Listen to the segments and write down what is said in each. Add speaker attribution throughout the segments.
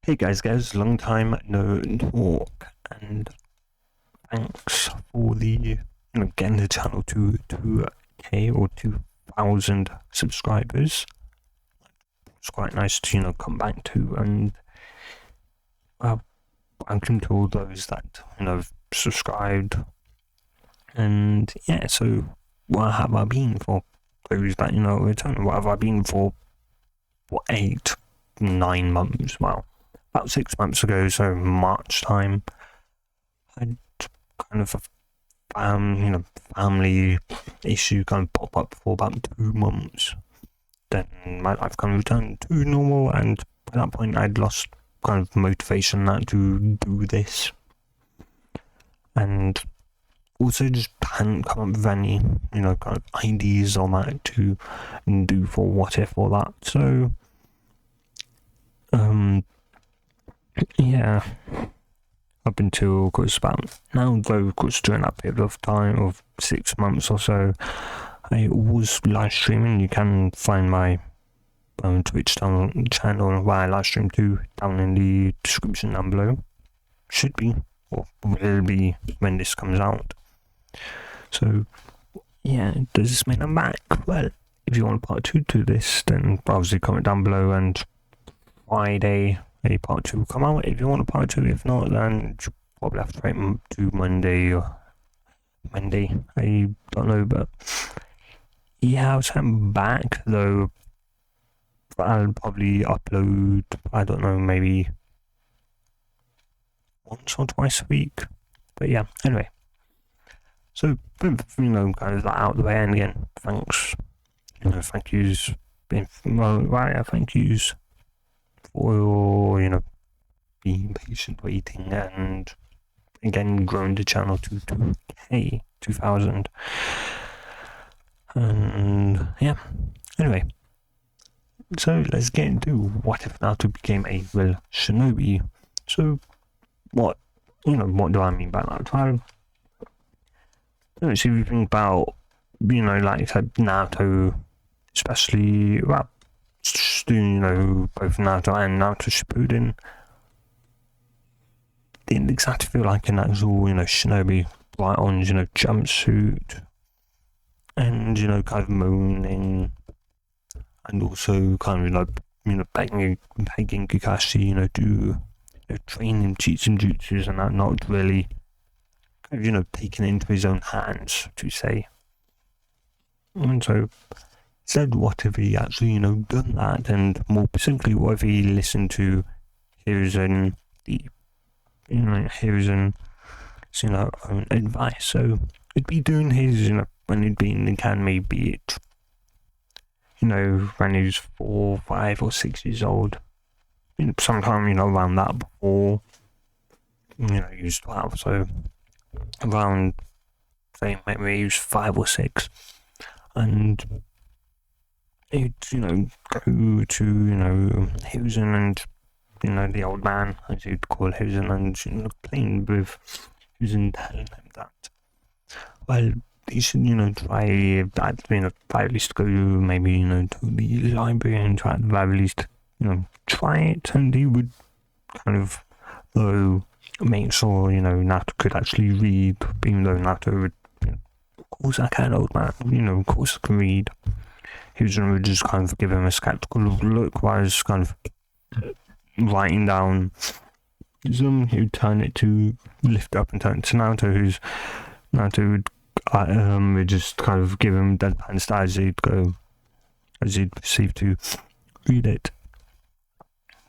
Speaker 1: Hey guys, long time no talk, and thanks for getting the channel to 2K or 2,000 subscribers. It's quite nice to come back to, and welcome to all those that subscribed. And yeah, so what have I been for those that return? What have I been for 8-9 months? Well, about 6 months ago, so March time, I kind of family issue kind of pop up for about 2 months. Then my life kind of returned to normal, and by that point I'd lost kind of motivation to do this, and also just hadn't come up with any kind of ideas on that to do for what if or that. So yeah, up until, of course, about now, though, of course, during that period of time of 6 months or so, I was live streaming. You can find my Twitch channel where I live stream to down in the description down below. Should be, or will be when this comes out. So, yeah, does this mean I'm back? Well, if you want part 2 to this, then obviously comment down below, and Friday a part 2 will come out if you want a part 2. If not, then you'll probably have to wait to Monday, I don't know. But yeah, I'm back, though I'll probably upload, I don't know, maybe once or twice a week. But yeah, anyway, so kind of that out of the way. And again, thanks, thank yous for being patient, waiting, and again growing the channel to 2K, 2,000. And yeah, anyway, so let's get into what if Naruto became a real shinobi. So what do I mean by that? Well, so if you think about like I said, Naruto, especially both Naruto and Naruto Shippuden didn't exactly feel like an actual shinobi, right on jumpsuit, and kind of moaning, and also kind of begging Kakashi to train him, teach him jutsus, and that, not really kind of taking it into his own hands, to say. And so said, what if he actually done that, and more specifically, what if he listened to Hiruzen, own advice? So it'd be doing his when he'd been in the academy, be it when he was 4, 5 or 6 years old, sometime around that, before he was 12, so around, say, maybe he was 5 or 6, and he'd go to Hiruzen and the old man, as you'd call Hiruzen, and playing with Hiruzen, telling him that, well, he should try at very least go maybe to the library and try at the very least try it, and he would kind of, though, make sure Naruto could actually read, even though Naruto would, of course I can, old man, of course I can read. Hiruzen would just kind of give him a skeptical look while he's kind of writing down he would turn it to, lift up and turn it to Naruto, Naruto would just kind of give him deadpan stare as he'd proceed to read it.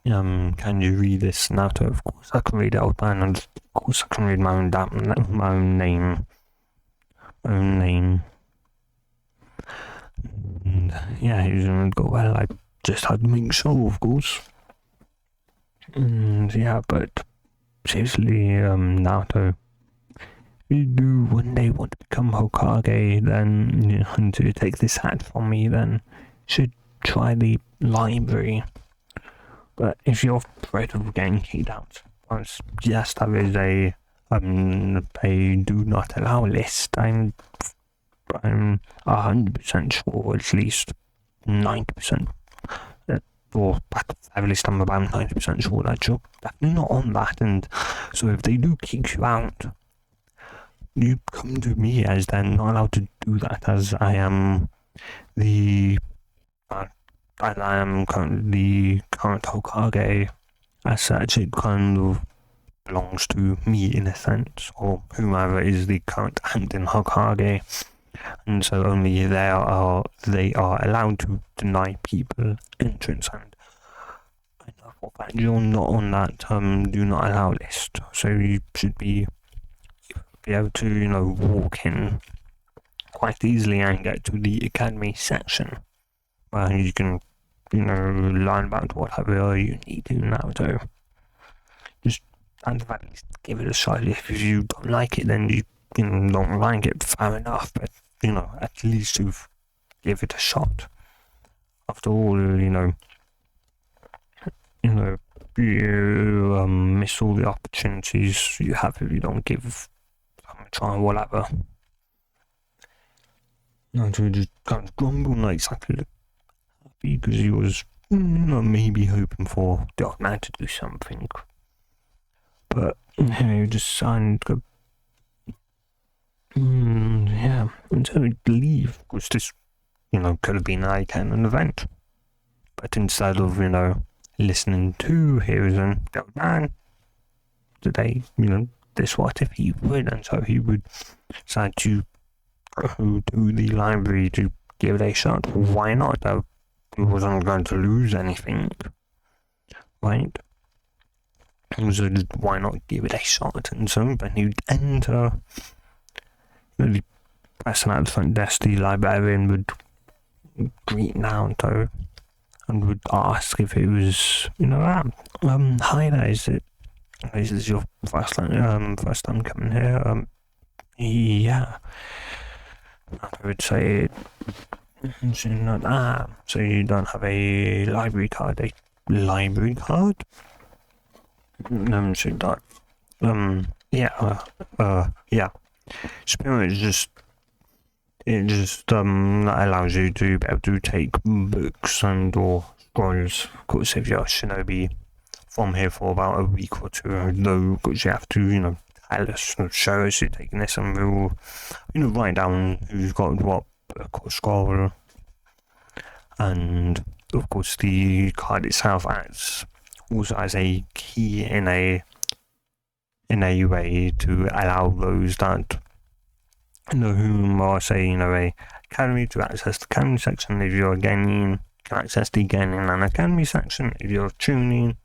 Speaker 1: Can you read this, Naruto? Of course I can read it, old man, and of course I can read my own name. And yeah, he would go, well, I just had to make sure, of course. And yeah, but seriously, Naruto, if you do one day want to become Hokage, then and to take this hat from me, then you should try the library. But if you're afraid of getting kicked out, yes, there is a do not allow list. I'm 100% sure, at least 90%, that or at the very least I'm about 90% sure that you're definitely not on that, and so if they do kick you out, you come to me, as they're not allowed to do that, as I am the currently current Hokage. As such, it kind of belongs to me in a sense, or whomever is the current acting Hokage, and so only they are allowed to deny people entrance. And I know for a fact you're not on that do not allow list, so you should be able to walk in quite easily and get to the academy section where you can learn about whatever you need to now. So just at the very least give it a shot. If you don't like it, then you don't like it, fair enough, but at least you've give it a shot. After all, you miss all the opportunities you have if you don't give a try, whatever. And so just kind of grumble, not exactly happy, because he was maybe hoping for the old man to do something. But he decided to go, yeah, and so he'd leave, because this, could have been like an event. But instead of, listening to his and the old man, today, this what if he would, and so he would decide to go to the library to give it a shot. Why not? He wasn't going to lose anything, right? So why not give it a shot? And so then he'd enter. The person at the front desk, the librarian, would greet Naruto and would ask if it was, hi there, is this your first time coming here? Yeah. I would say, so you don't have a library card? A library card? So that, yeah. Spirit allows you to be able to take books and or scrolls. Of course, if you're a shinobi from here for about a week or two, though, because you have to, tell us, show us you're taking this, and we'll, write down who's got what book or scroll. And of course, the card itself also has a key in a way to allow those that whom are saying a academy to access the academy section. If you're gaining, can access the gaining an academy section. If you're tuning,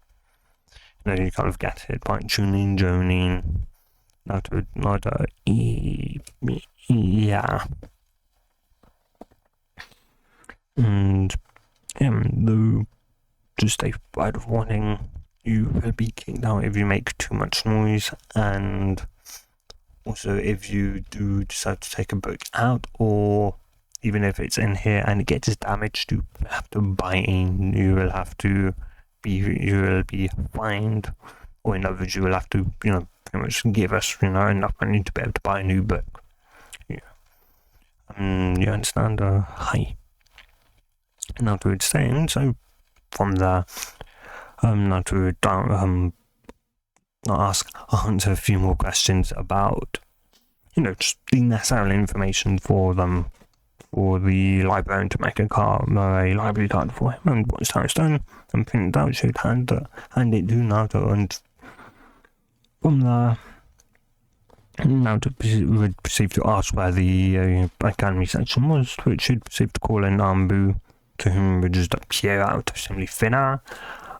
Speaker 1: you kind of get it by tuning, joining. Yeah. And though, just a word of warning, you will be kicked out if you make too much noise, and also if you do decide to take a book out, or even if it's in here and it gets damaged, you have to buy in. You will be fined, or in other words, you will have to pretty much give us enough money to be able to buy a new book. Yeah. You understand? Hi. Now to its saying, so from there, now to answer a few more questions about, just the necessary information for them, for the librarian to make a library card for him, and once that was done, and print it out, she'd hand it to Naruto, and from there, Naruto would proceed to ask where the academy section was, which she'd proceed to call in Nambu, to whom would just appear out of simply thin air,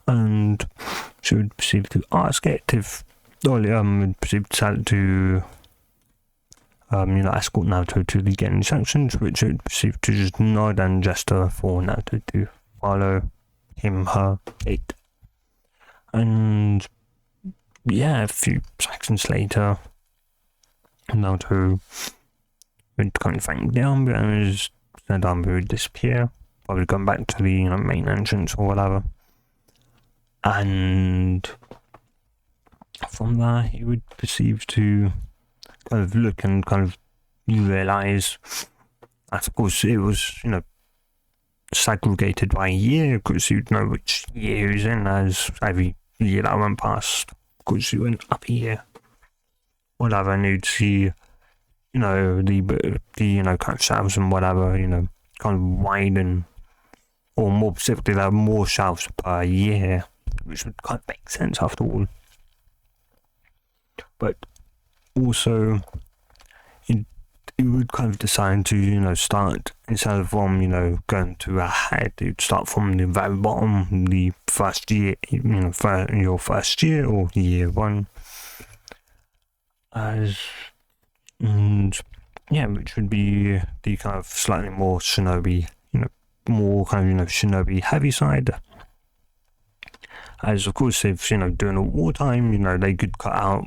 Speaker 1: and she would proceed to ask it if would proceed to tell it to escort Naruto to the getting sections, which would proceed to just nod and gesture for Naruto to follow her gate. And yeah, a few seconds later, Naruto would kind of thank the Ambu, and the Ambu would disappear, probably going back to the main entrance or whatever. And from there, he would perceive to kind of look and kind of realise that, of course, it was, segregated by year, because you'd know which year he was in, as every year that went past, because you went up a year, whatever, and you'd see, the kind of shelves and whatever, kind of widen, or more specifically, there are more shelves per year, which would kind of make sense after all. But also, it would kind of decide to, start, instead of from, going to a head, you'd start from the very bottom, the first year, your first year or year one. Which would be the kind of slightly more shinobi, more kind of, shinobi heavy side. As of course, if, during a wartime, they could cut out,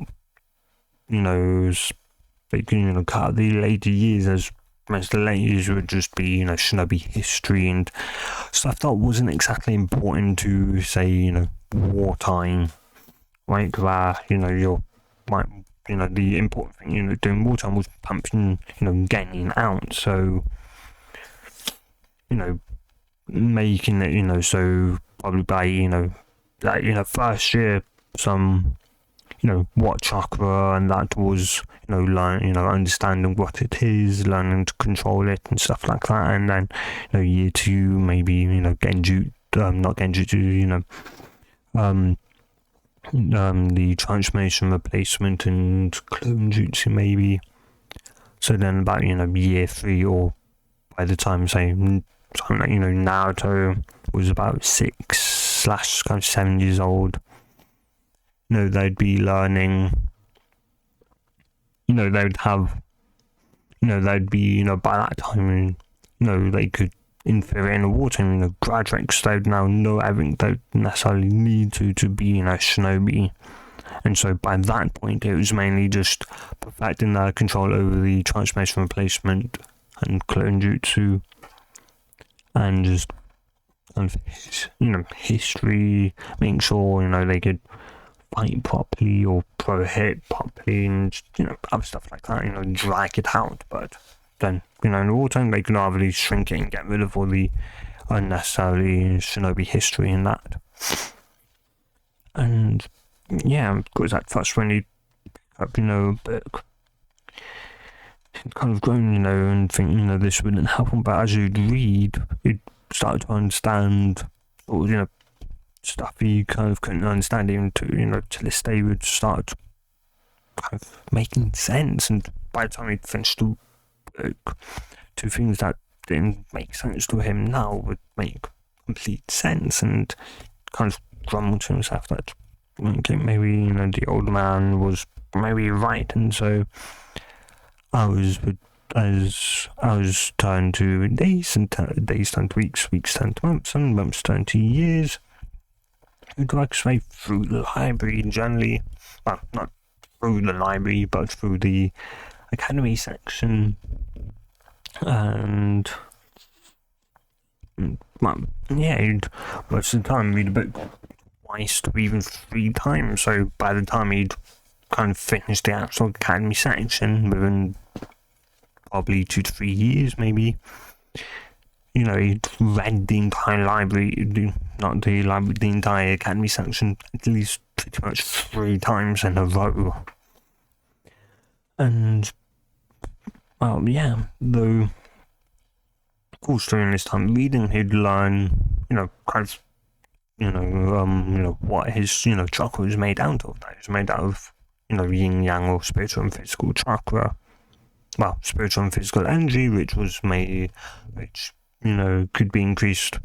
Speaker 1: they could, cut out the later years, as most of the later years would just be, shinobi history and stuff that wasn't exactly important to, say, wartime, right? Where, the important thing, during wartime was pumping, getting out. So, making it, so probably by, first year, some, what chakra, and that was, learn, understanding what it is, learning to control it and stuff like that. And then, year two, maybe, genjutsu, not genjutsu, the transformation, replacement, and clone jutsu maybe. So then about, year three, or by the time, say, something like, Naruto was about 6/7 years old, they'd be learning, they'd have, they'd be, by that time, they could, in theory, in the water, graduate, because they'd now know everything they necessarily need to be, shinobi. And so by that point, it was mainly just perfecting their control over the transformation, replacement, and clone jutsu, and just kind of, history, making sure, they could fight properly or pro hit properly, and other stuff like that, drag it out. But then, in the wartime, they could either shrink it and get rid of all the unnecessarily shinobi history in that. And yeah, because at first when you pick up, a book, you'd kind of grown, and think, this wouldn't happen. But as you'd read, you'd start to understand, or, stuff you kind of couldn't understand even to this day would start kind of making sense. And by the time he'd finished the book, two things that didn't make sense to him now would make complete sense, and kind of grumbled to himself that, okay, maybe, the old man was maybe right. And so as I was turned to days, and days turned to weeks, weeks turned to months, and months turned to years. You'd work straight through the library, generally, well, not through the library, but through the academy section, and you'd most of the time read a book twice to even 3 times. So by the time he'd kind of finished the actual academy section within probably 2 to 3 years, maybe, he'd read the entire library, not the library, the entire academy section at least pretty much 3 times in a row. And though, of course, during this time reading, he'd learn, kind of, what his, chakra was made out of. That it was made out of, yin yang, or spiritual and physical chakra. Well, spiritual and physical energy, which could be increased,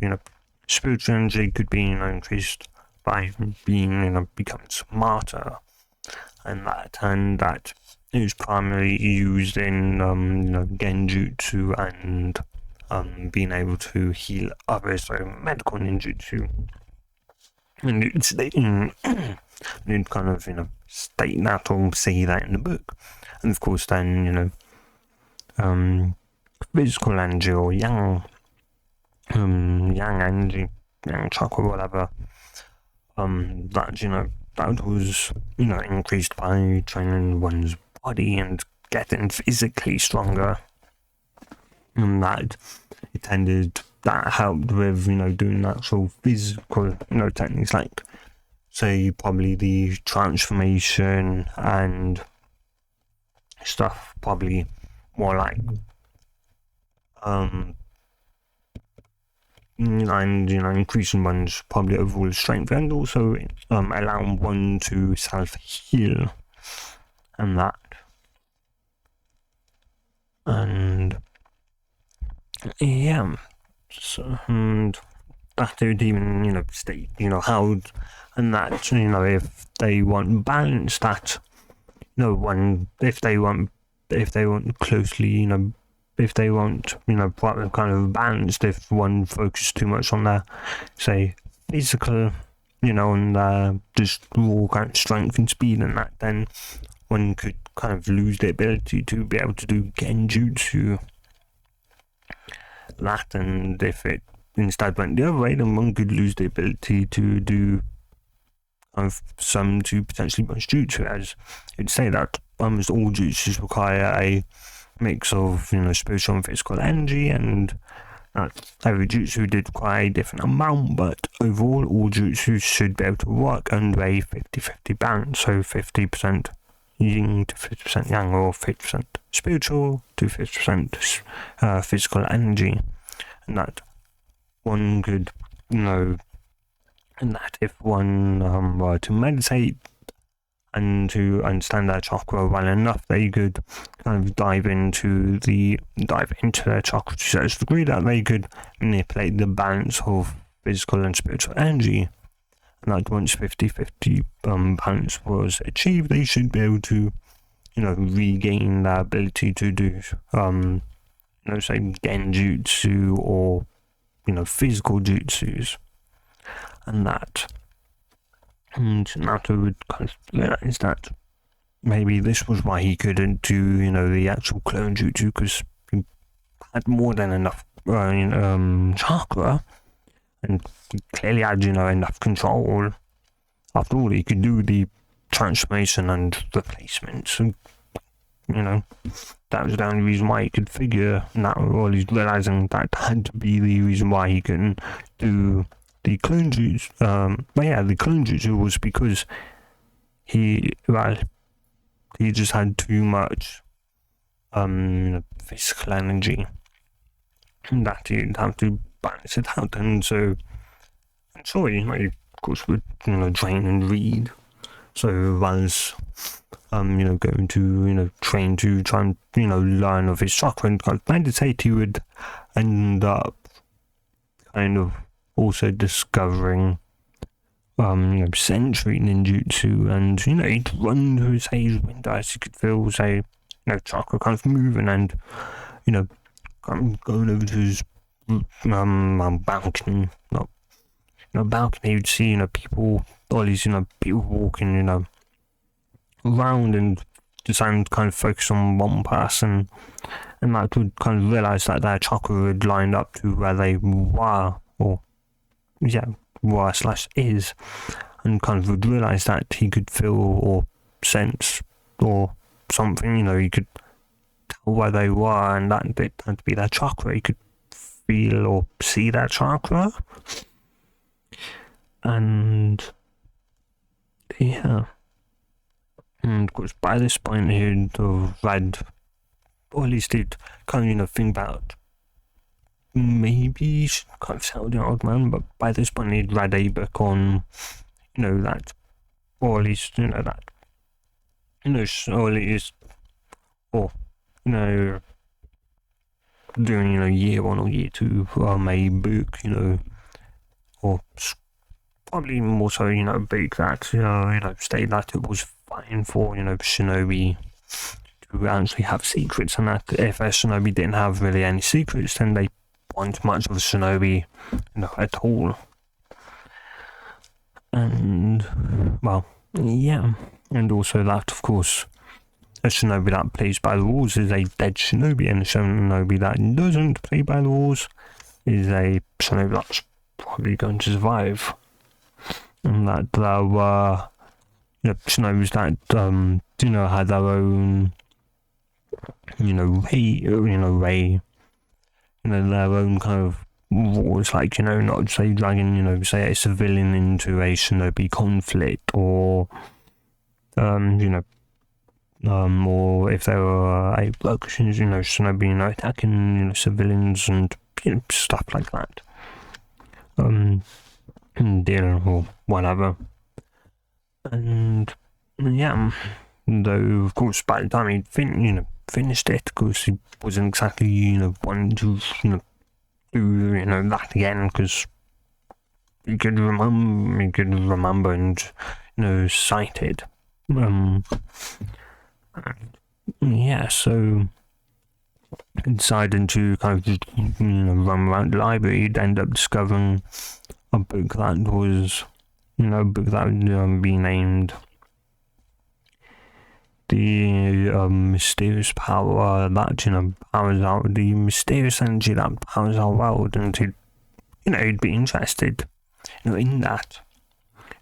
Speaker 1: spiritual energy could be, increased by being, becoming smarter, and that it was primarily used in, genjutsu and being able to heal others, so medical ninjutsu. And you'd kind of, state that or say that in the book. And of course then, physical energy, or yang energy, yang chakra, whatever, that was, increased by training one's body and getting physically stronger. And that it tended, that helped with, doing actual physical, techniques like, say, probably the transformation and stuff, probably more like, and, increasing one's probably overall strength, and also allowing one to self-heal, and that. And yeah, so, and that would even, state, how, and that, if they want balance, that, if they want closely, if they want, kind of balanced, if one focuses too much on their, say, physical, and just raw kind of strength and speed and that, then one could kind of lose the ability to be able to do genjutsu. That, and if it instead went the other way, then one could lose the ability to do kind of some to potentially much jutsu, as you'd say that almost all jutsus require a mix of, spiritual and physical energy, and every jutsu did require a different amount, but overall all jutsus should be able to work under a 50-50 balance, so 50% yin to 50% yang, or 50% spiritual to 50% physical energy, and that one could, and that if one were to meditate and to understand their chakra well enough, they could kind of dive into their chakra to such a degree that they could manipulate the balance of physical and spiritual energy. And that once 50-50 balance was achieved, they should be able to, regain their ability to do, say, genjutsu or, physical jutsus. And that. And Naruto would kind of realize that maybe this was why he couldn't do, the actual clone jutsu, because he had more than enough chakra, and he clearly had, enough control. After all, he could do the transformation and replacement, so, that was the only reason why he could figure Naruto, or he's realizing that had to be the reason why he couldn't do the clone jutsu. But yeah, the clone jutsu was because he just had too much physical energy, and that he'd have to balance it out. And so he of course would train and read, so as going to train to try and learn of his chakra and kind of meditate, he would end up kind of also discovering sensory ninjutsu, and he'd run to his window as he could feel, say, chakra kind of moving, and kind of going over to his balcony, balcony, you'd see people, all these people walking around, and just kind of focus on one person, and that would kind of realize that their chakra would line up to where they were, or were/is, and kind of would realize that he could feel or sense or something, he could tell where they were, and that it had to be their chakra. He could feel or see their chakra, and yeah. And of course, by this point, he'd have read, or at least he'd kind of think about maybe he should kind of settle down, old man, but by this point, he'd read a book on, that, or at least, that, or at least, or, doing, year 1 or year 2 a book, or probably more so, a book that, state that it was fine for, shinobi to actually have secrets, and that if a shinobi didn't have really any secrets, then they weren't much of a shinobi, at all. And, well, yeah. And also that, of course, a shinobi that plays by the rules is a dead shinobi, and a shinobi that doesn't play by the rules is a shinobi that's probably going to survive. And that there were, shinobis that, had their own, way, their own kind of wars, like, not say dragging, say a civilian into a shinobi conflict, or or if there were a locations, shinobi, attacking, civilians and stuff like that. Or whatever. And yeah, though of course by the time he'd finished it, because he wasn't exactly wanting to do that again, because he could remember and cite it. Yeah, so he decided to kind of just run around the library. He'd end up discovering a book that was would be named The Mysterious Power That powers out the mysterious energy that powers our world, and he'd be interested in that,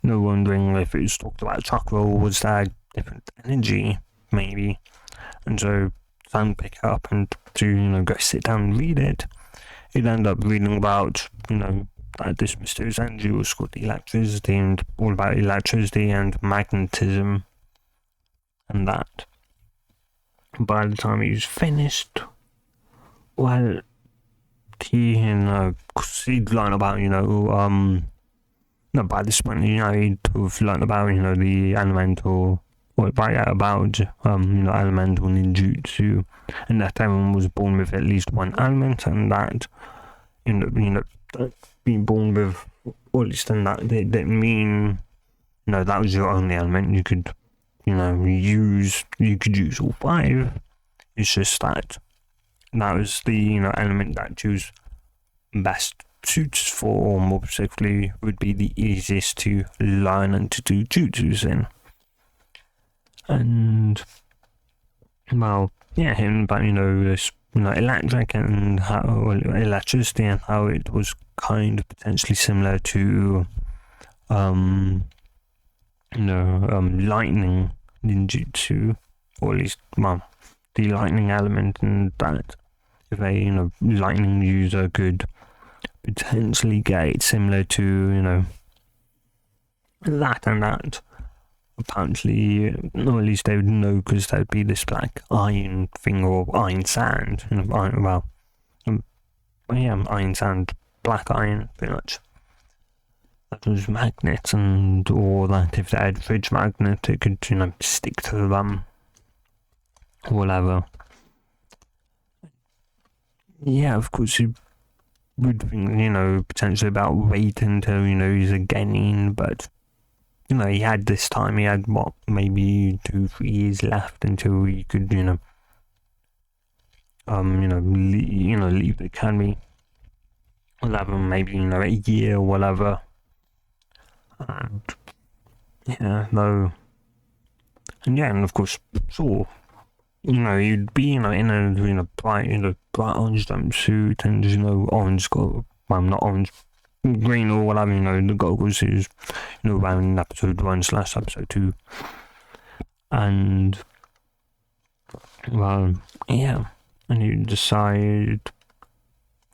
Speaker 1: wondering if it was talked about chakra, or was there different energy maybe. And so Sam pick it up and to go sit down and read it. He'd end up reading about that this mysterious energy was called electricity, and all about electricity and magnetism and that. By the time he was finished, well, he he'd learn about by this point he'd have learned about the elemental, or about elemental ninjutsu, and that everyone was born with at least one element, and that being born with, or at least in that didn't mean that was your only element. You could use all five. It's just that was the element that you was best suits for, or more specifically would be the easiest to learn and to do jutsus in. And well, yeah, him about this electric and how electricity, and how it was kind of potentially similar to lightning ninjutsu, or at least the lightning element, and that if a lightning user could potentially get it similar to that, and that apparently, or at least they would know, because there would be this black iron thing, or iron sand, iron sand, black iron, pretty much. That was magnets, and or that if they had fridge magnet, it could stick to them, whatever. Yeah, of course you would think potentially about waiting until he's a genin, but he had this time. He had maybe 2-3 years left until he could leave the academy, whatever, maybe a year or whatever. And yeah, though, and yeah, and of course, sure, you'd be in a bright orange jumpsuit, and orange not orange, green or whatever, the goggles is around episode 1/episode 2, and well, yeah, and you decide,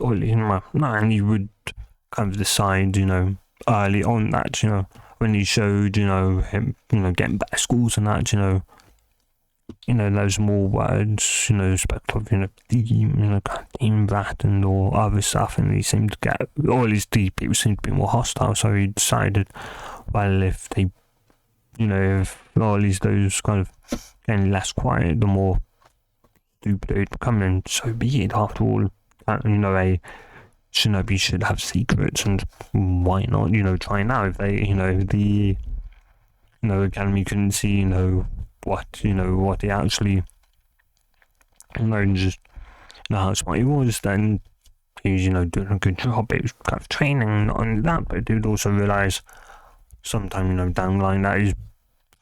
Speaker 1: or and you would kind of decide early on that when he showed him getting better scores and that those more words respect of team that and or other stuff, and he seemed to get, or at least the people seemed to be more hostile, so he decided, well, if they or at least those kind of getting less quiet, the more stupid it would become, and so be it. After all, a shinobi should have secrets, and why not try now, if they the academy couldn't see what he actually just how smart he was, then he was doing a good job. It was kind of training, not only that, but he would also realise sometime down the line that his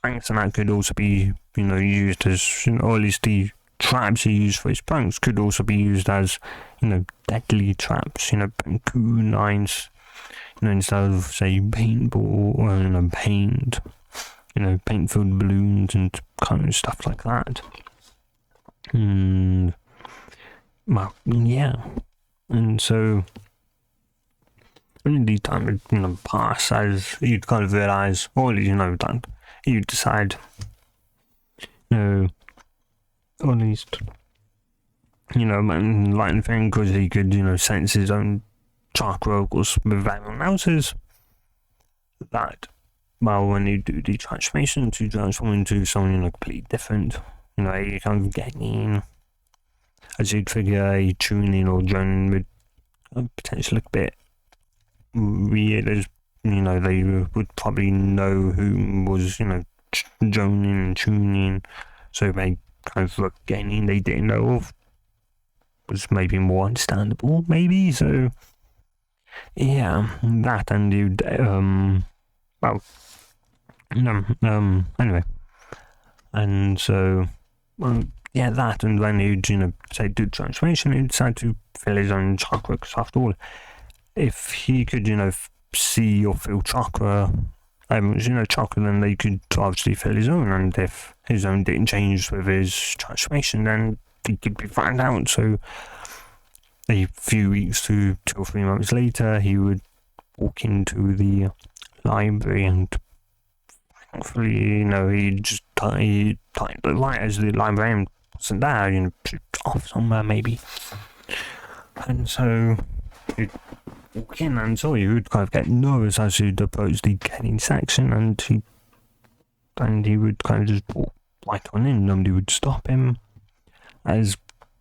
Speaker 1: pranks and that could also be used as or at least the traps he used for his pranks could also be used as deadly traps, putting kunais instead of say paintball or paint paint-filled balloons and kind of stuff like that. And well, yeah, and so in the time would pass as you'd kind of realise, or that you'd decide, or at least, lightning thing, because he could, sense his own chakra, of course, with everyone else's, that, well, when you do the transformation to transform into something completely different, you kind of getting, as you'd figure, a tuning or droning would potentially look a bit weird, as, they would probably know who was, droning and tuning, so they kind of look getting they didn't know of was maybe more understandable, maybe, so, yeah, that, and you'd, well, anyway, and so, yeah, that, and when you'd, say, do transformation, he'd decide to fill his own chakra, because after all, if he could, see or feel chakra, chakra, then they could obviously fill his own, and if his own didn't change with his transformation, then he could be found out, so a few weeks to 2 or 3 months later, he would walk into the library, and thankfully, he just he the light as the librarian wasn't there, off somewhere maybe, and so he'd walk in, and so he would kind of get nervous as he'd approach the getting section, and he would kind of just walk right on in. Nobody would stop him, as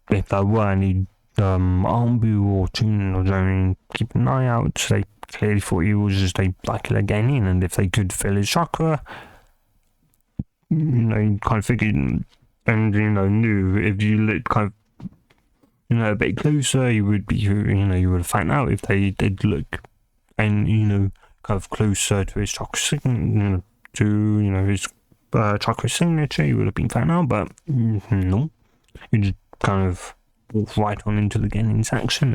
Speaker 1: if there were any armbu or tuning or droning, keep an eye out. So they clearly thought he was just a regular getting in, and if they could fill his chakra, he kind of figured, and knew if you looked kind of a bit closer, you would be you would have found out if they did look, and kind of closer to his chakra signature, to his chakra signature, you would have been found out, but no, you just kind of walk right on into the getting section,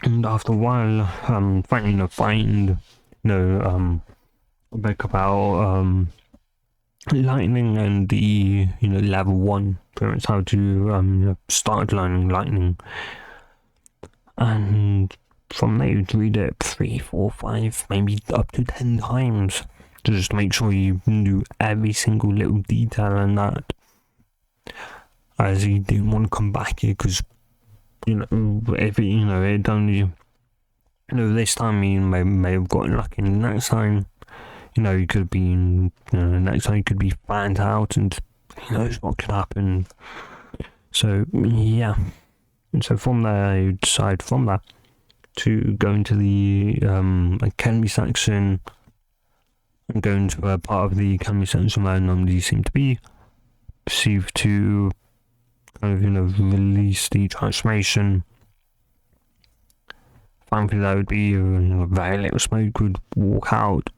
Speaker 1: and after a while, finally find a book about lightning and the level 1, pretty much how to start learning lightning, and from there you'd read it 3, 4, 5, maybe up to 10 times to just make sure you knew every single little detail, and that, as he didn't want to come back here, because if it only this time he may have gotten lucky, and next time he could have been next time he could be found out, and who knows what could happen. So yeah, and so from there you decide to go into the academy section, and go into a part of the academy section where normally seem to be perceived to kind of release the transformation. Thankfully that would be very little smoke would walk out,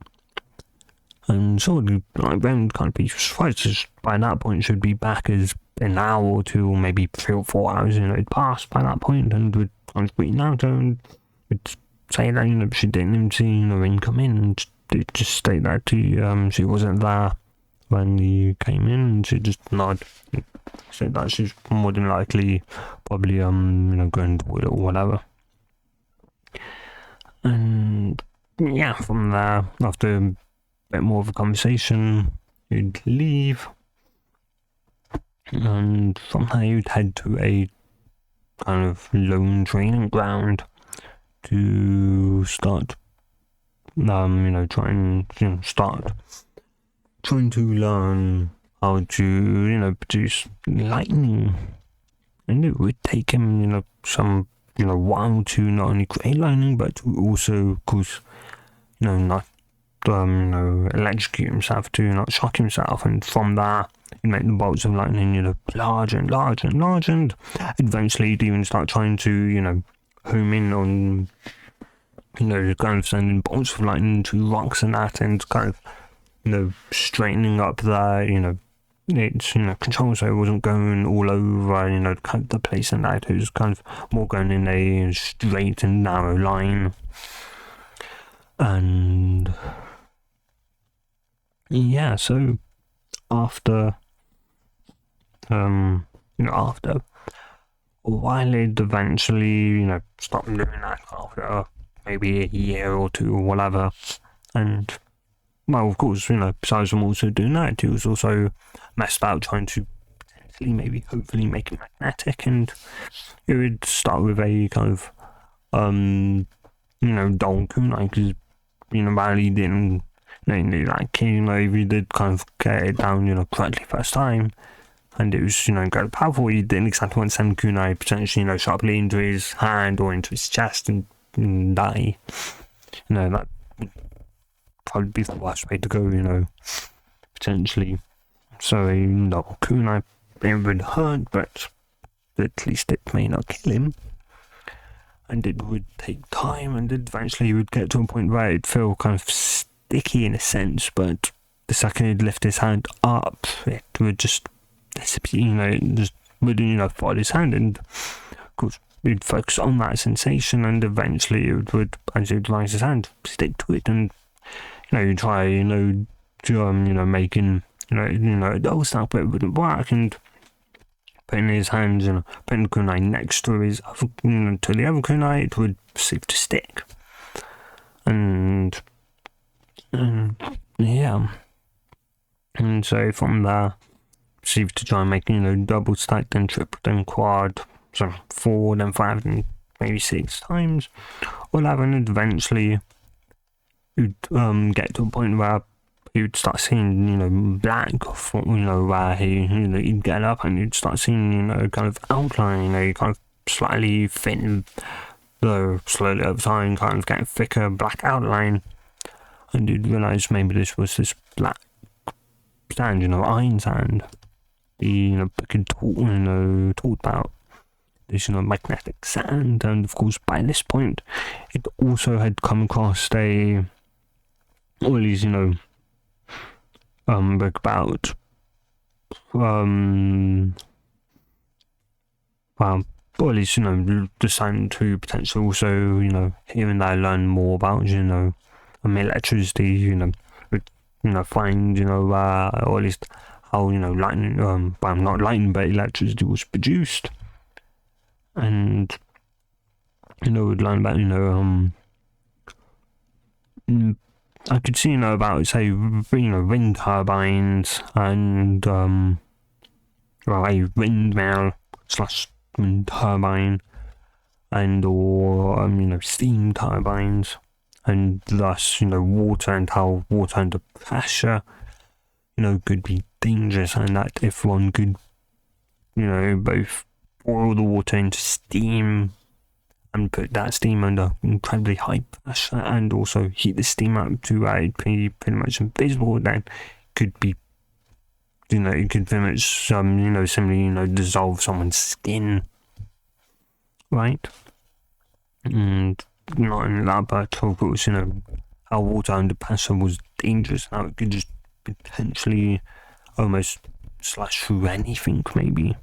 Speaker 1: and so the librarian kind of be surprised, as by that point should be back as an hour or 2, or maybe 3 or 4 hours had passed by that point, and would kind of reading out, and would say that she didn't even see Rin come in, and just state that she wasn't there when he came in, and she just nodded, said that she's more than likely probably going to toilet or whatever. And yeah, from there, after a bit more of a conversation, you'd leave, and from there you'd head to a kind of lone training ground to start trying to learn how to produce lightning, and it would take him some while to not only create lightning, but to also, of course, not electrocute himself, to not shock himself, and from there he'd make the bolts of lightning larger and larger and larger, and eventually he'd even start trying to home in on kind of sending bolts of lightning to rocks and that, and kind of straightening up their its control, so it wasn't going all over kind of the place, and that it was kind of more going in a straight and narrow line. And yeah, so after after while he'd eventually, stop doing that after maybe a year or two or whatever. And, well, of course, besides from also doing that, he was also messed about trying to potentially, hopefully make it magnetic, and it would start with a kind of, dull kunai, because, while he didn't, if you did kind of get it down, correctly first time, and it was, incredibly powerful, he didn't exactly want to send kunai potentially, sharply into his hand or into his chest and die. That would probably be the worst way to go, potentially. So, kunai, it would hurt, but at least it may not kill him. And it would take time, and eventually he would get to a point where it'd feel kind of sticky in a sense, but the second he'd lift his hand up, it would just disappear, it just would, follow his hand, and of course he'd focus on that sensation, and eventually it would, as he'd raise his hand, stick to it, and, you try, making, a dull snap, but it wouldn't work, and putting his hands, putting the kunai next to his other, to the other kunai, it would seem to stick. And yeah. And so from there, seem to try and make, double stack, then triple, then quad, so 4, then 5, then maybe 6 times, or 11, and eventually you'd get to a point where you'd start seeing, black, where he'd get up and you'd start seeing, kind of outline, kind of slightly thin, though slowly over time, kind of getting thicker, black outline, and you'd realise maybe this was this black sand, iron sand, the, Pickard taught about this, magnetic sand, and of course by this point, it also had come across all these, book about, well, or at least, the sand to potentially also, here and there learn more about, electricity, would, find, or at least how, lightning, well, not lightning, but electricity was produced, and, would learn about, I could see, about, say, wind turbines and, well, a windmill / wind turbine, and, or, steam turbines, and thus, water, and how water under pressure, could be dangerous, and that if one could, both boil the water into steam, and put that steam under incredibly high pressure, and also heat the steam up to where it be pretty much invisible, then could be, it could pretty much, simply, dissolve someone's skin, right? And not only that, but of course, how water under pressure was dangerous, how it could just potentially almost slash through anything, maybe.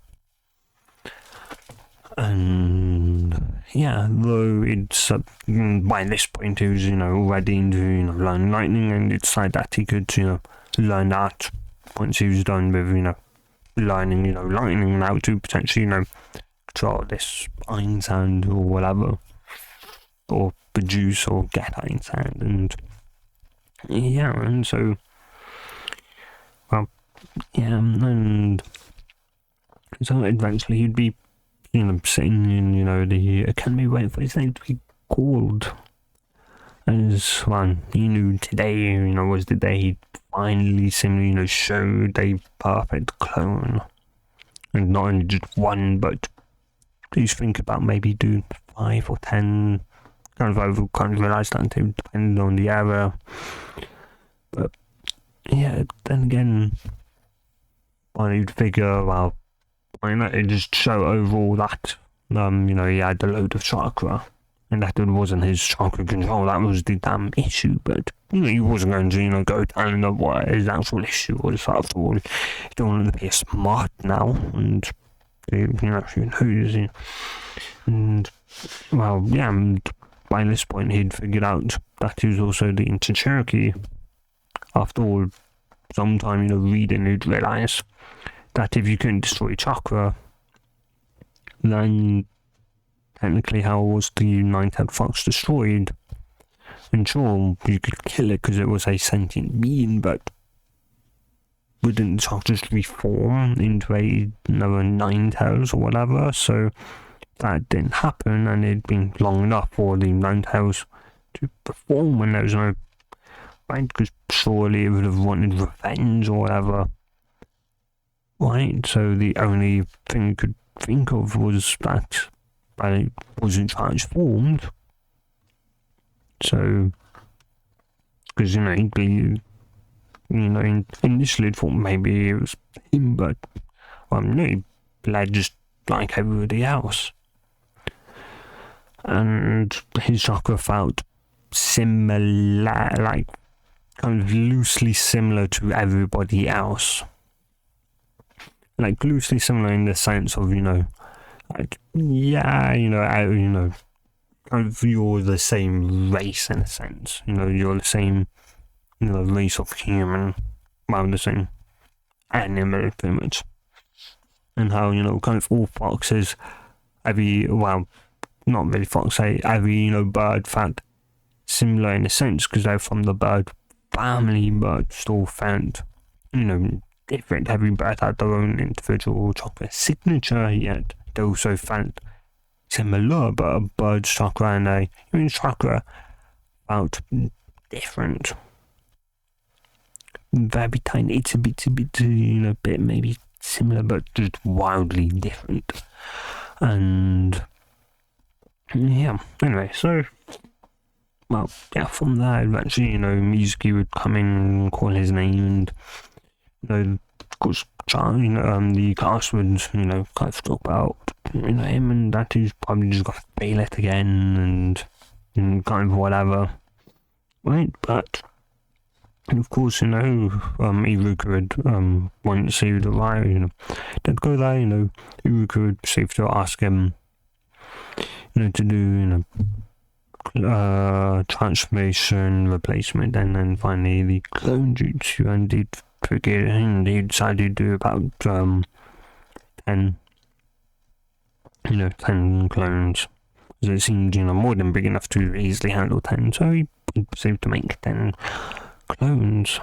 Speaker 1: And yeah, though it's by this point he was, already into, learning lightning, and it decided that he could, learn that once he was done with, learning, lightning, now to potentially, control this iron sand or whatever, or produce or get iron sand, and yeah, and so, well, yeah, and so eventually he'd be, sitting in, the academy waiting for his name to be called. As, well, he knew today, was the day he finally simply, showed a perfect clone. And not only just one, but please think about maybe doing 5 or 10, kind of realised that depending on the era. But, yeah, then again, you'd figure, well, why not just show overall that, he had a load of chakra, and that it wasn't his chakra control, that was the damn issue, but, he wasn't going to, go telling them what his actual issue was. After all, he don't want to be smart now, and, who knows, and, well, yeah, and by this point he'd figured out that he was also the Cherokee. After all, sometime, reading, he'd realise that if you couldn't destroy chakra, then technically how was the nine-tailed fox destroyed? And sure, you could kill it because it was a sentient being, but wouldn't the fox just reform into another nine-tails or whatever? So that didn't happen, and it'd been long enough for the nine-tails to perform when there was no right, because surely it would have wanted revenge or whatever. Right, so the only thing you could think of was that it wasn't transformed. So, because, initially thought maybe it was him, but, no, he bled just like everybody else. And his chakra felt similar, like, kind of loosely similar to everybody else. Like, loosely similar in the sense of, like, yeah, kind of you're the same race in a sense. You're the same, race of human, well, the same animal, pretty much. And how, kind of all foxes, not really foxes, every, bird felt similar in a sense because they're from the bird family, but still felt, different. Every bird had their own individual chakra signature, yet they also felt similar, but a bird's chakra and a human's chakra felt different. Very tiny, it's a bit, bit maybe similar, but just wildly different. And yeah, anyway, so from there, eventually, Mizuki would come in and call his name, and of course, the cast would, kind of talk about, him, and that he's probably just got to fail it again, and kind of whatever, right? But, and of course, Iruka would, want to see the Ryo, they'd go there, Iruka would safe to ask him, to do, transformation, replacement, and then finally the clone jutsu, and he'd decided to do about 10 clones, as it seemed, more than big enough to easily handle 10, so he proceeded to make 10 clones,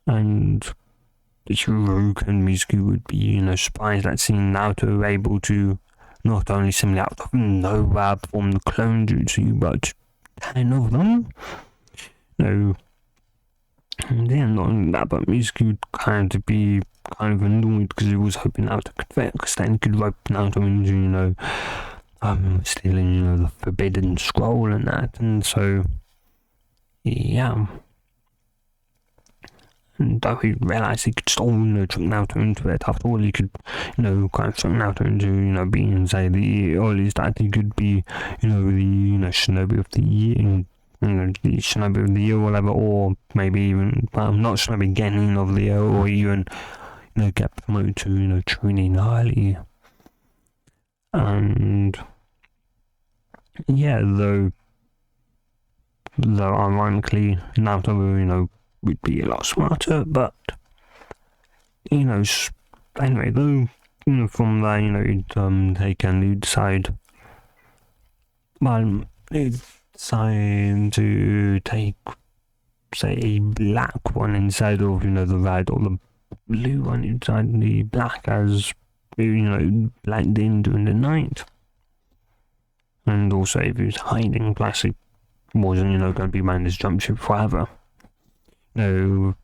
Speaker 1: and Hiroka and Mizuki would be, surprised at seeing Naruto able to not only simply out of nowhere perform the clone jutsu, but 10 of them. And then not only that, but Mizuki would kind of be annoyed because he was hoping Naruto could fail, because then he could rope Naruto into, stealing, the forbidden scroll and that, and so, yeah. And though he realised he could still, trick Naruto into it, after all, he could, kind of trick Naruto into, being, say, or at least that he could be, the, shinobi of the year, the shinobi of the year or whatever, or maybe even, not shinobi genin of the year, or even, get promoted to, training early. And, yeah, though ironically, Naruto, would be a lot smarter, but anyway, though, from there, he'd he'd decide to take, say, a black one instead of, the red or the blue one. He'd decide the black as, blend in during the night. And also, if he was hiding, plus he wasn't, going to be wearing his jumpsuit forever. The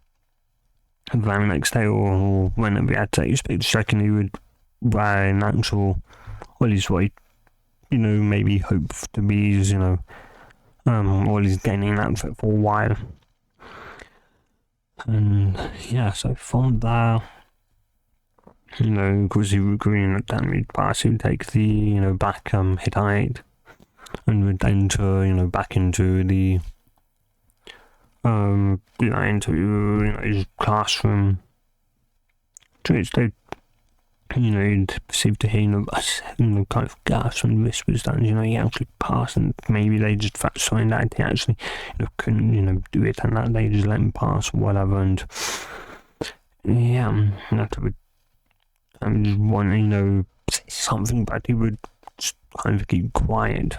Speaker 1: very next day or whenever he had to take his picture, I reckon he would wear an actual, or at least what he, maybe hope to be his, or he's getting an outfit for a while. And yeah, so from there, because he would green at damage pass, he would take the, back hit 8 and would enter, back into the into his classroom. So it's like, he'd perceive to hear, kind of gasps and whispers that, he actually passed, and maybe they just felt something that he actually, couldn't, do it, and that they just let him pass or whatever, and yeah, that would, just want, something, but he would just kind of keep quiet,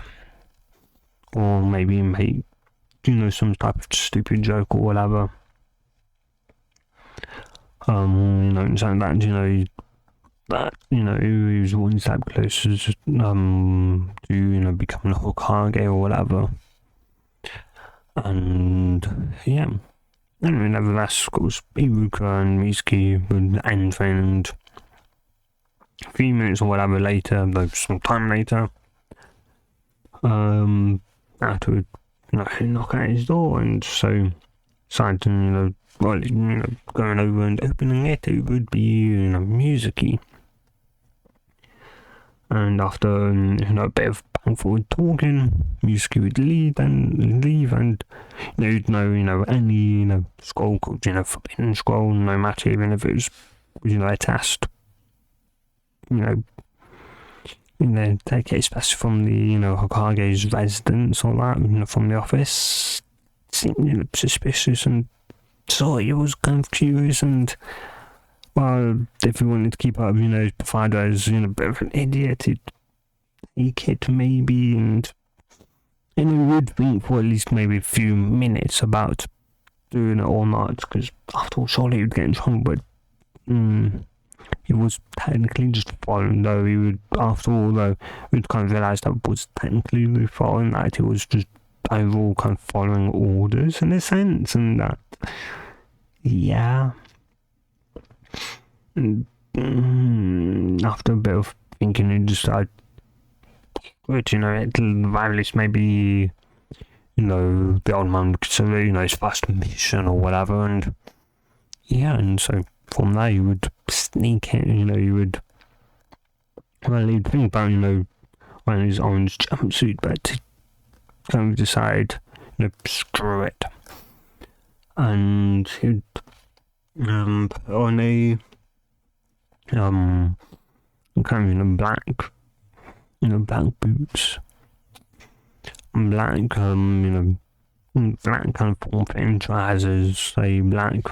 Speaker 1: or maybe make, some type of stupid joke or whatever. Something that, he was one step closer to, becoming a Hokage or whatever. And, yeah. And nevertheless, of course, Iruka and Mizuki would end and a few minutes or whatever later, though some time later, Naruto would, knock at his door, and so decided to, going over and opening it, it would be, Mizuki. And after, a bit of back-forward talking, Mizuki would leave, and you'd know, any, scroll called, forbidden scroll, no matter even if it was, a test, take it, especially from the, Hokage's residence or that, from the office, seemed, suspicious, and so he was kind of curious, and, well, if he wanted to keep up, Bufado as, a bit of an idiot, he'd take it maybe, and he would think for at least maybe a few minutes about doing it or not, because after all, surely he would get in trouble, but, he was technically just following, though he would, after all, though, we'd kind of realise that it was technically following, that he was just overall kind of following orders in a sense, and that, yeah. And, after a bit of thinking, he decided, at the very least, maybe, the old man would consider, his first mission or whatever, and, yeah, and so from there, he would sneak in, he would, well, he'd think about, wearing his orange jumpsuit, but he kind of decide, screw it, and he'd, put on a, kind of, black, black boots, black, black kind of form-fitting trousers, a black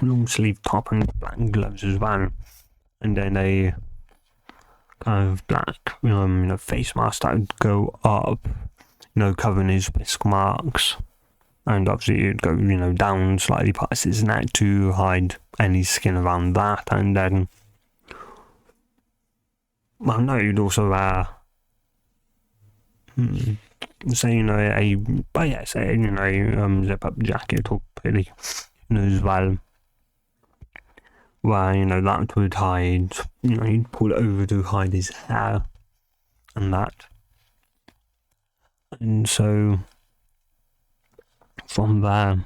Speaker 1: long sleeve top and black gloves as well, and then a kind of black, face mask that would go up, covering his whisk marks, and obviously it'd go, down slightly past his neck to hide any skin around that, and then, well, no, you'd also, say, a zip-up jacket or pretty, as well, where, that would hide, you'd pull it over to hide his hair, and that, and so, from there,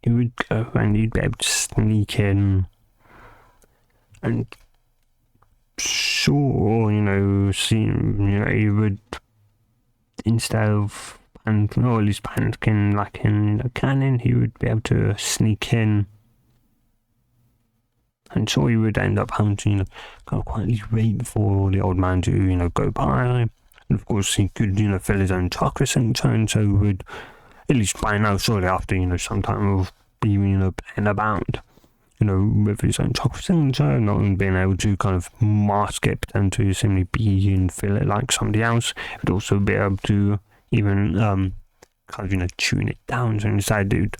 Speaker 1: he would go and you'd be able to sneak in, and sure, he would, instead of, or at least panicking like in, canon, he would be able to sneak in, and sure, he would end up having to, kind of quietly wait for the old man to, go by, and of course, he could, fill his own chakra signature, and so would, at least by now, surely after, some time of being, playing about, with his own chakra signature, not being able to kind of mask it, pretend to simply be and feel it like somebody else, but also be able to even, kind of, tune it down, so instead, dude,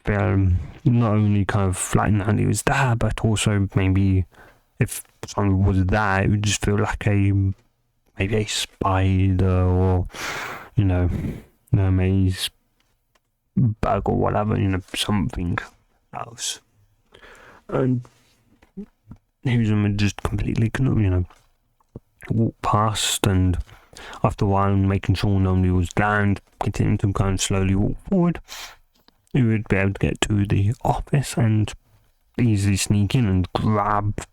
Speaker 1: feel not only kind of flattened that he was there, but also maybe if someone was there, it would just feel like maybe a spider or, a maze bug or whatever, something else. And he was just completely, walk past, and after a while, making sure nobody was there, and continuing to kind of slowly walk forward, he would be able to get to the office and easily sneak in and grab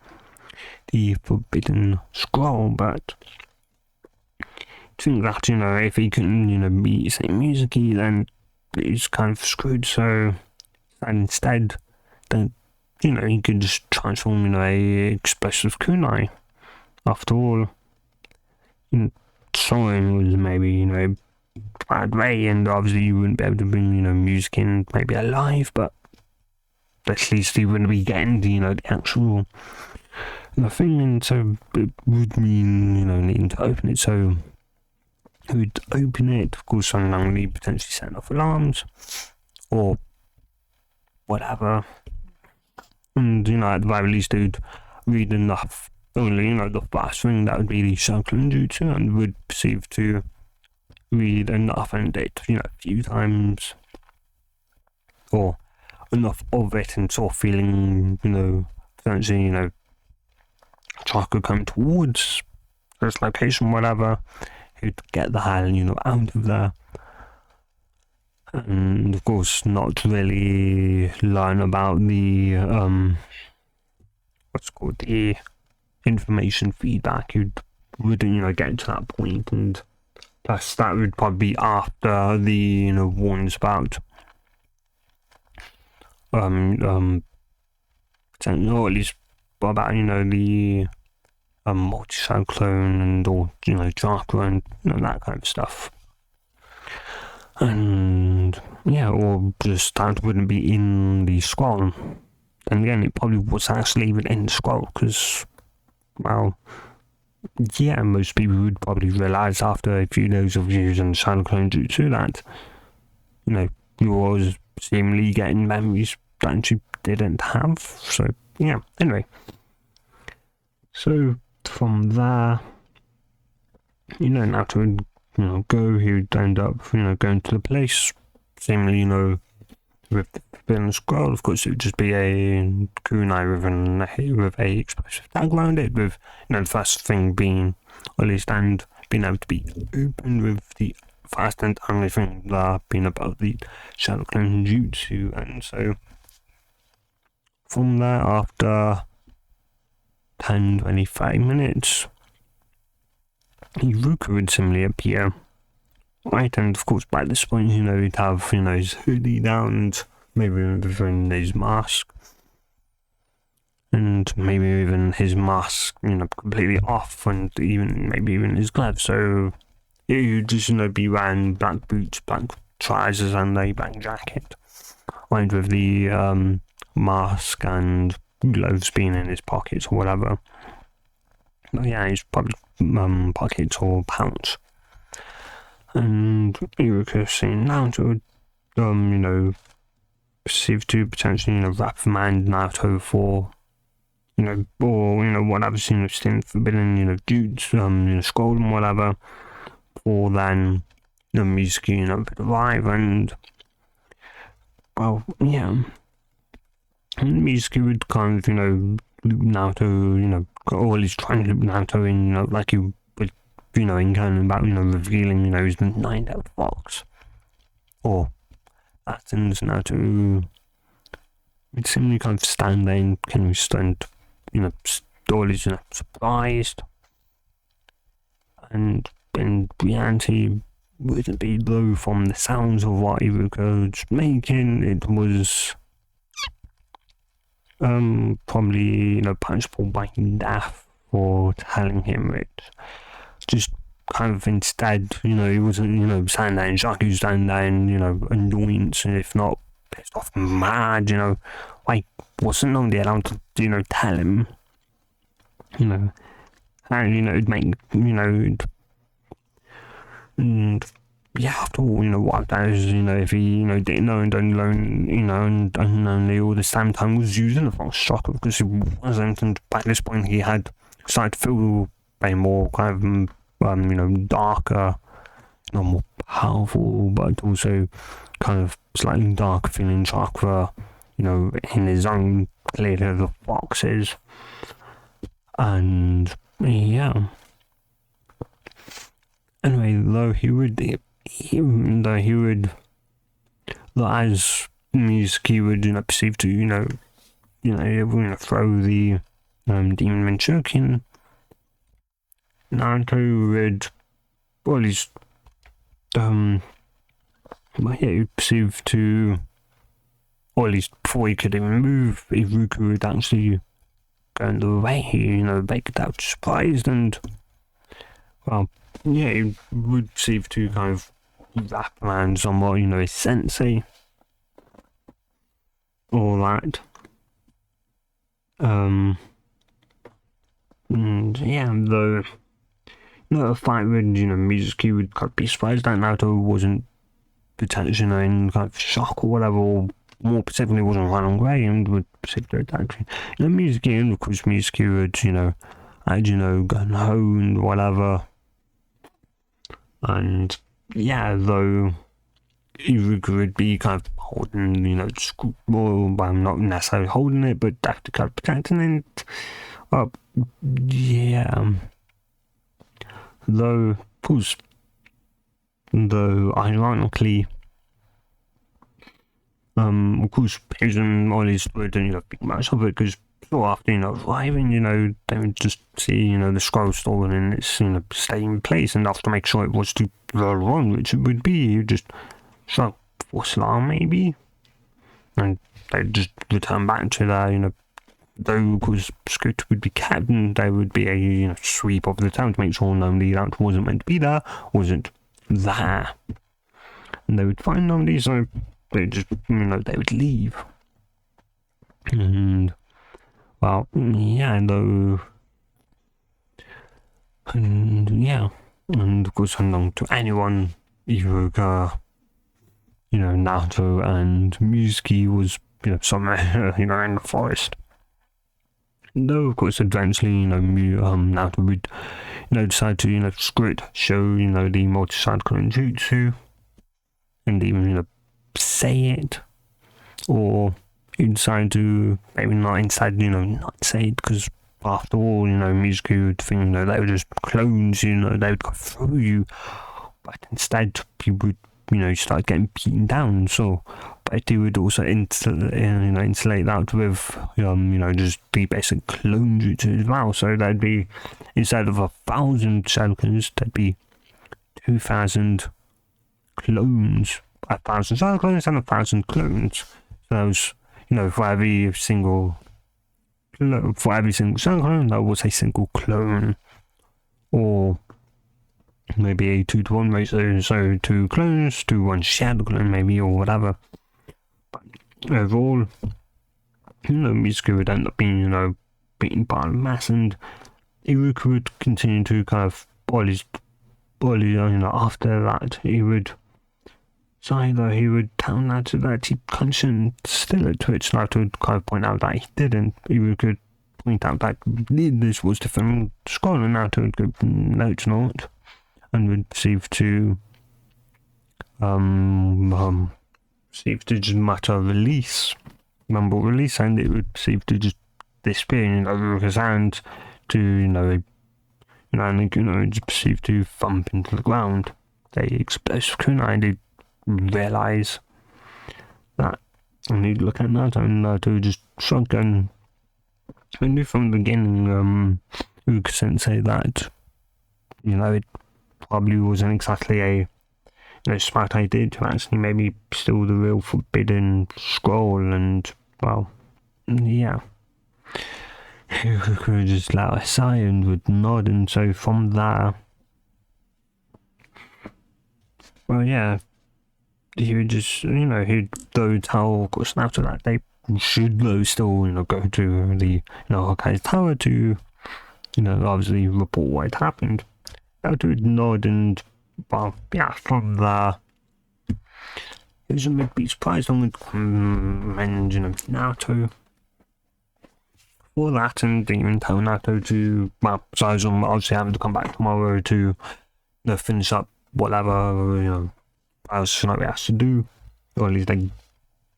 Speaker 1: the forbidden scroll, but I think that, if he couldn't, beat, say, Mizuki, then he's kind of screwed, so, and instead, then, he could just transform, a explosive kunai. After all, Soren was maybe, bad way, and obviously you wouldn't be able to bring, Mizuki in maybe alive, but at least he wouldn't be getting, the actual, the thing, and so it would mean, needing to open it, so he would open it, of course, unknowingly, potentially setting off alarms, or whatever, and, at the very least, he'd read enough, only, the first thing, that would be the Shaolin Jutsu, and would perceive to read enough and it, a few times, or enough of it, and sort of feeling, potentially, chakra come towards this location, whatever, he'd get the hell, out of there. And of course, not really learn about the, what's called, the information feedback. You wouldn't, get to that point, and plus that would probably be after the, warnings about, or at least about, the multi-cyclone and or chakra and that kind of stuff, and or just that wouldn't be in the scroll. And again, it probably was actually even in the scroll, because most people would probably realise after a few days of using cyclone jutsu that you was seemingly getting memories that you didn't have. So anyway, so from there, Naruto would, go, he would end up, going to the place, seemingly, with the forbidden scroll. Of course, it would just be a kunai with a explosive tag around it, with, the first thing being, or at least, and being able to be opened with the first and only thing that being about the Shadow Clone Jutsu. And so, from there, after 10-25 minutes, Iruka would similarly appear. Right, and of course by this point, he'd have, his hoodie down, and maybe even his mask, and maybe even his mask, completely off, and maybe even his gloves. So he'd just, be wearing black boots, black trousers, and a black jacket, lined with the mask and gloves being in his pockets or whatever. But his probably pockets or pouch. And Iruka seeing Naruto would, perceive to potentially, reprimand Naruto for, or, whatever, still forbidden, jutsu, scroll and whatever, or then, Mizuki, would arrive, and, and Mizuki would kind of, loop Naruto, or at least trying to loop Naruto in, like he would, in kind of about, revealing, he's the nine-tailed fox. Or that, and Naruto would seemingly kind of stand there and kind of stand, always, surprised. And in reality, wouldn't be, though, from the sounds of what Iruka was making, it was probably, punishable by death for telling him it. Just kind of instead, he wasn't, standing there in shock, he was standing there in, annoyance, and if not pissed off, mad, like, wasn't nobody allowed to, tell him, and, it'd make, and after all, what that is, if he, didn't know and don't learn, and unknowingly all this time was using the false shocker, because he wasn't, and by this point he had started to feel way more kind of, darker, not more powerful, but also kind of slightly darker feeling chakra, in his own, clearly the foxes, and, anyway, though he would, as Mizuki would, perceive to, throw the, demon Manchukian, Naruto would, well, at least, he'd perceive to, or at least before he could even move, Iruka would actually go in the way, make it out surprised, and, well, he would perceive to kind of wrap around somewhat, his sensei, all that. yeah, though, a fight with, Mizuki would kind of be surprised that Naruto wasn't potentially, in kind of shock or whatever, or more specifically wasn't running away and would particularly attack. Mizuki, and of course Mizuki would, add, gun ho and whatever. And yeah, though Iruka would be kind of holding, well, I'm not necessarily holding it, but after kind of protecting it. Yeah. Though, of course, ironically, of course, Paige and Ollie's would, think much of it, because so after, arriving, they would just see, the scroll stolen and it's, stay in place, and after make sure it was to the wrong, which it would be, you just show false alarm, maybe, and they'd just return back to their, though, because Scooter would be kept, and there would be a, sweep of the town to make sure nobody that wasn't meant to be there wasn't there. And they would find nobody, so they just, they would leave. And, well, yeah, though. And, yeah. And, of course, unknown to anyone, Iruka, Naruto and Mizuki was, somewhere, in the forest. Though, of course, eventually, Naruto would, decide to, screw it, show, the multi-cycle jutsu, and even, say it, or you decide to maybe not say it, because after all, Mizuki would think, they were just clones, they would go through you, but instead, you would, start getting beaten down, so. But he would also insulate that with, just the basic clone jutsu as well. So there'd be, instead of 1,000 Shadowclones, there'd be 2,000 clones. 1,000 Shadowclones and 1,000 clones. So those, for every single Shadowclone, there was a single clone. Or maybe a 2-to-1 ratio, so 2 clones to 1 Shadowclone, maybe, or whatever. Overall, Mizuki would end up being, beaten by the mass, and Iruka would continue to kind of bully, after that, he would say that he would tell Naruto that he couldn't steal it, to which Naruto would kind of point out that he didn't. Iruka would point out that this was different scroll, and Naruto would go, no, it's not, and would proceed to, just mutter mumble release, and it would seem to just disappear in Iruka's hand to, and just perceive to thump into the ground. They explosive kunai, they realise that, and they'd look at Naruto, and Naruto just shrug, and I knew from the beginning, Iruka Sensei, that, it probably wasn't exactly a smart idea to actually maybe steal the real forbidden scroll, and, well, yeah. Iruka would just let a sigh and would nod, and so from there, well, yeah, he would just, he'd though tell, of course, after that they should though still, go to the, Hokkai's tower to, obviously report what had happened. Naruto would nod, and, well, yeah, from there, he was a bit surprised on the mention of Naruto for that, and didn't even tell Naruto to, well, besides obviously having to come back tomorrow to, finish up whatever, else Shinobi has to do, or at least they,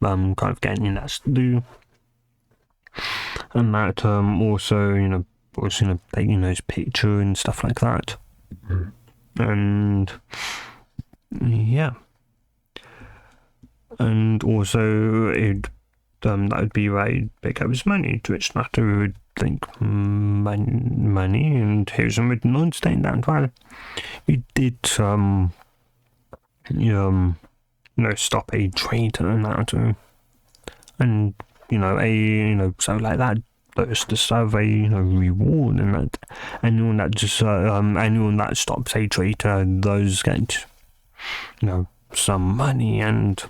Speaker 1: kind of getting that to do, and that, also, taking his picture and stuff like that. And yeah, and also that would be where he'd pick up his money, to which Naruto would think money, and here's him with non-staying down. Well, he did stop a traitor, Naruto, and so like that. To serve a reward, and that anyone that stops a traitor, those get some money, and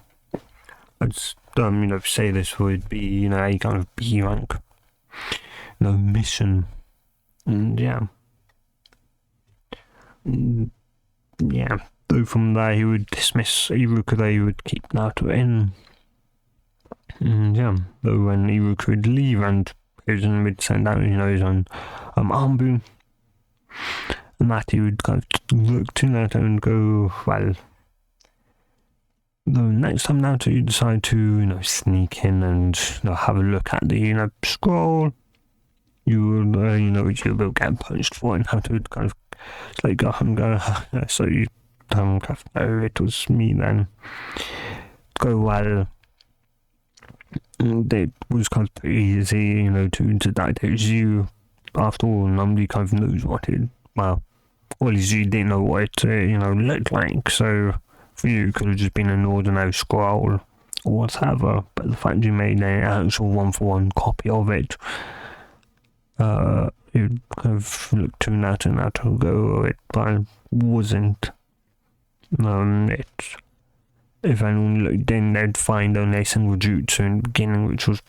Speaker 1: I'd say this would be a kind of B rank mission, and yeah, yeah, though from there he would dismiss Iruka, he would keep Naruto in. And yeah, though when Iruka would leave and Hiruzen would send out, his own arm boon, and that he would kind of look to Naruto and go, well, the next time Naruto you decide to, sneak in and have a look at the, scroll, you will, you will get punished for it, and Naruto would kind of like go and go, so you kind of know it was me then. Go, well, it was kind of pretty easy, to that it was you. After all, nobody kind of knows what it, well, at least you didn't know what it, looked like, so for you, it could have just been an ordinary scroll or whatever, but the fact you made an actual one-for-one copy of it, you kind of looked to Naruto go, it wasn't. If anyone looked in, they'd find only a single jutsu in the beginning, which was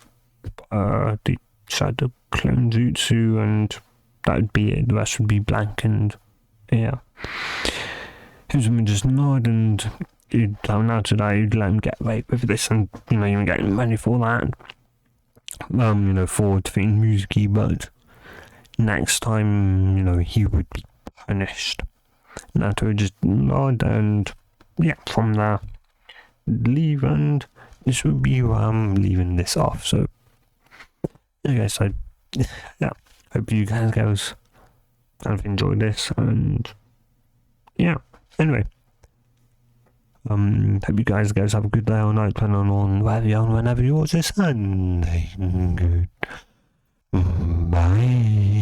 Speaker 1: the Shadow Clone Jutsu, and that would be it. The rest would be blank, and yeah. Hiruzen would just nod, and you'd tell Naruto that you'd let him get away with this, and you would get him ready for that. For defeating Mizuki, but next time, he would be punished. Naruto would just nod, and yeah, from there, leave, and this would be leaving this off. So, okay, so yeah, hope you guys kind of enjoyed this, and yeah, anyway, hope you guys have a good day or night, depending on wherever you are and whenever you watch this, and good bye.